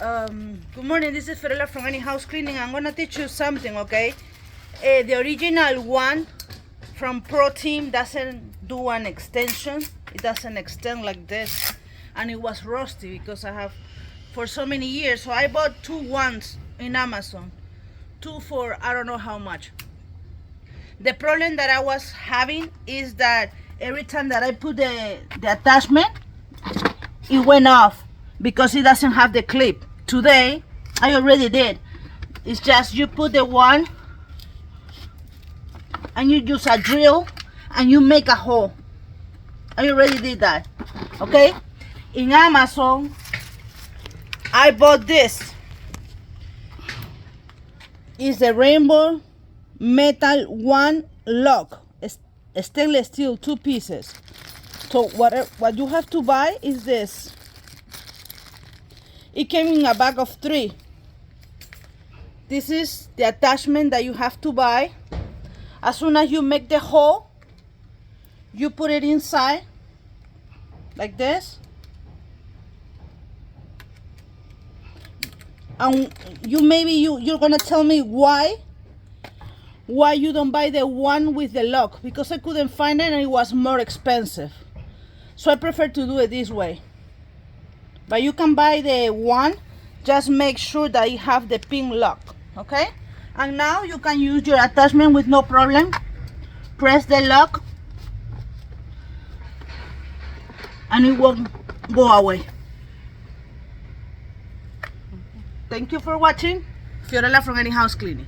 Good morning, this is Fiorella from Any House Cleaning. I'm gonna teach you something, okay? The original one from Pro Team doesn't do an extension. It doesn't extend like this, and it was rusty because I have for so many years. So I bought two ones in Amazon, two for I don't know how much. The problem that I was having is that every time that I put the attachment, it went off because it doesn't have the clip. Today I already did. It's just you put the one and you use a drill and you make a hole. I already did that. Okay, in Amazon I bought this. It's a rainbow metal one lock, stainless steel, 2 pieces. So what you have to buy is this. It came in a bag of 3. This is the attachment that you have to buy. As soon as you make the hole, you put it inside like this, and you're gonna tell me why you don't buy the one with the lock, because I couldn't find it and it was more expensive. So I prefer to do it this way. But you can buy the one, just make sure that you have the pin lock, okay? And now you can use your attachment with no problem. Press the lock and it won't go away. Thank you for watching. Fiorella from Any House Cleaning.